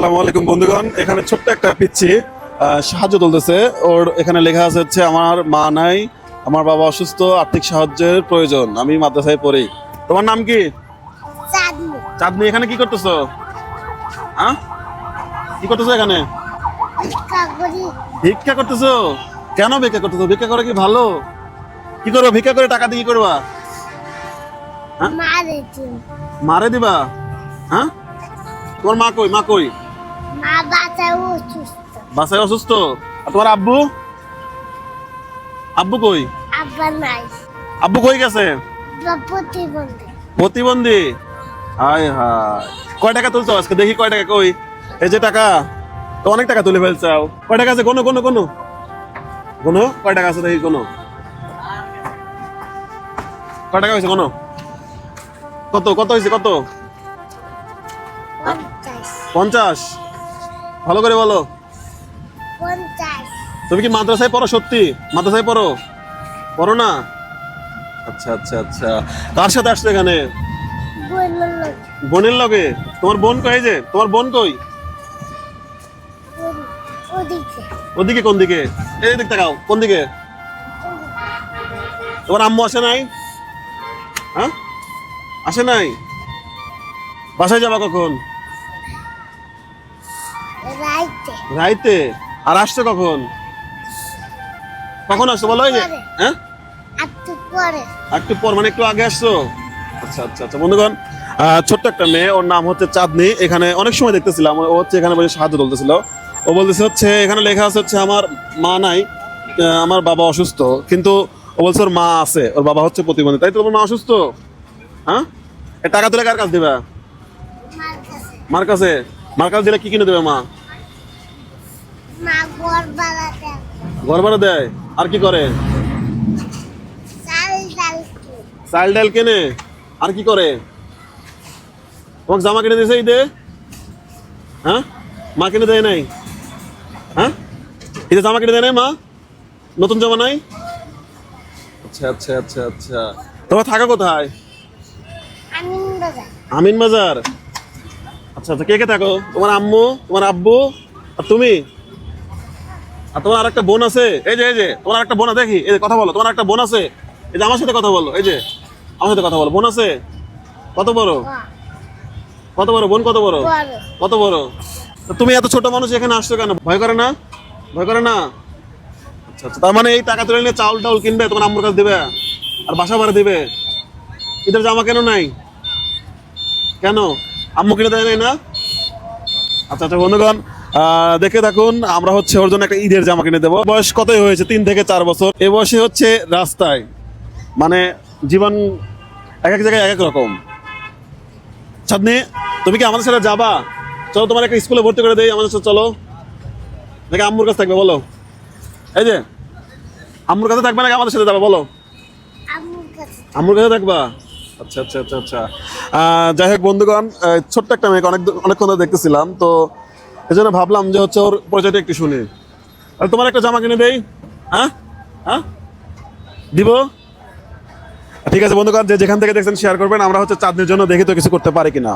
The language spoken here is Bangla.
আসসালামু আলাইকুম বন্ধুগণ, এখানে ছোট্ট একটা পিচ্ছি সাহায্য তুলতেছে। ওর এখানে লেখা আছে হচ্ছে আমার মা নাই, আমার বাবা অসুস্থ, আর্থিক সাহায্যের প্রয়োজন, আমি মাদ্রাসায় পড়ি। তোমার নাম কি? চাঁদনি। চাঁদনি। এখানে কি করতেছো? হ্যাঁ, কি করতেছো এখানে? ভিক্ষা করি। ভিক্ষা করতেছো? কেন ভিক্ষা করতেছো? ভিক্ষা করে কি ভালো? কি করবো ভিক্ষা করে? টাকা দিয়ে কি করবা? হ্যাঁ? মারে দিন। মারে দিবা? হ্যাঁ, তোমার মা কই? মা কই? মা বাচ্চাও অসুস্থ। বাসায় অসুস্থ। আর তোমার আব্বু? আব্বু কই? আব্বা নাই। আব্বু কই গেছে? আব্বা প্রতিবন্ধী। প্রতিবন্ধী? হায় হায়, কয় টাকা তুলছো আজকে? দেখি কয় টাকা। কই? এই যে টাকা, তো অনেক টাকা তুলে ফেলছাও। কয় টাকা আছে? কোনো কোনো কোনো কোনো কয় টাকা আছে দেখি? কোনো কয় টাকা হয়েছে? কোনো কত কত হয়েছে? কত? 50। 50? ভালো করে বলো। 50। তুমি কি মাদ্রাসায় পড়ো? সত্যি মাদ্রাসায় পড়ো? পড়ো না? আচ্ছা আচ্ছা আচ্ছা। কার সাথে আসছো এখানে? বলল লোক। বোনের লগে? তোমার বোন কই? এই যে তোমার বোন কই? ওদিকে। ওদিকে? কোন দিকে? এই দিক তাকাও। কোন দিকে? তোমার আম্মু আসে নাই? হ্যাঁ, আসে নাই? বাসায় যাবা কখন? রাইতে। রাইতে? আর আসছো কখন? কখন আসছো বলো? এই যে হ্যাঁ, একটু পরে। একটু পর মানে একটু আগে আসছো? আচ্ছা আচ্ছা আচ্ছা। বন্ধুগণ, ছোট্ট একটা মেয়ে, ওর নাম হচ্ছে চাঁদনি। এখানে অনেক সময় দেখতেছিলাম ও হচ্ছে এখানে বসে সাহায্য তুলতেছিল। ও বলতেছে হচ্ছে এখানে লেখা আছে হচ্ছে আমার মা নাই, আমার বাবা অসুস্থ। কিন্তু ও বলছে ওর মা আছে, ওর বাবা হচ্ছে প্রতিবন্ধী। তাই তো? তোমার মা অসুস্থ? হ্যাঁ, এ টাকা তুলে কার কাছে দিবা? মার কাছে। মার কাছে? মার কাছে দিলে কি কিনে দেবে মা? মা ঘর বাড়াতে। ঘর ভাড়া দেয়। আর কি করে? চাল ডাল কিনে। চাল ডাল কেনে। আর কি করে? তোমাকে জামা কিনে দিয়েছে ঈদে? হ্যাঁ, মা কিনে দেয় নাই? হ্যাঁ, ঈদে জামা কিনে দেয় নাই মা? নতুন জামা নাই? আচ্ছা আচ্ছা আচ্ছা আচ্ছা। তোমার থাকা কোথায়? আমিন বাজার। আমিন বাজার? আচ্ছা আচ্ছা। কে কে থাকো? তোমার আম্মু, তোমার আব্বু, আর তুমি? আর তোমার আরেকটা বোন আছে? এই যে তোমার একটা বোন আছে, দেখি। এই যে কথা বলো। তোমার একটা বোন আছে? এই যে আমার সাথে কথা বলো। এই যে আমার সাথে কথা বলো। বোন আছে? কত বড়? কত বড় বোন? কত বড়? বড়। কত বড়? তো তুমি এত ছোট মানুষ এখানে আসছো কেন? ভয় করে না? ভয় করে না? আচ্ছা আচ্ছা। তার মানে এই টাকা তুলে নিয়ে চাউল টাউল কিনবে, তোমার আম্মুর কাছে দিবে, আর বাসা ভাড়া দিবে। ঈদের জামা কেন নাই? কেন? আম্মু কিনে দেয় নাই না? আচ্ছা আচ্ছা। বন্ধুগণ, দেখে থাকুন। আমরা হচ্ছে ওর জন্য একটা ঈদের জামা কিনে দেবো। বয়স কতই হয়েছে? 3 থেকে 4 বছর। এই বয়সে হচ্ছে রাস্তায়, মানে জীবন এক এক জায়গায় এক এক রকম। চাঁদনি, তুমি কি আমাদের সাথে যাবা? চলো তোমার একটা স্কুলে ভর্তি করে দেই আমাদের সাথে। চলো। নাকি আম্মুর কাছে থাকবে বলো? এই যে আম্মুর কাছে থাকবে নাকি আমাদের সাথে যাবে বলো? আম্মুর কাছে। আম্মুর কাছে থাকবা? আচ্ছা আচ্ছা আচ্ছা আচ্ছা। যাই হোক বন্ধুগণ, ছোট্ট একটা মেয়েকে অনেকক্ষণ ধরে দেখতেছিলাম, তো এই জন্য ভাবলাম যে হচ্ছে ওর পরিচয়টা একটু শুনি। আর তোমার একটা জামা কিনে দেই? হ্যাঁ হ্যাঁ, দিব। ঠিক আছে বন্ধুগণ, যে যেখান থেকে দেখছেন শেয়ার করবেন। আমরা হচ্ছে চাঁদনির জন্য দেখি তো কিছু করতে পারি কিনা।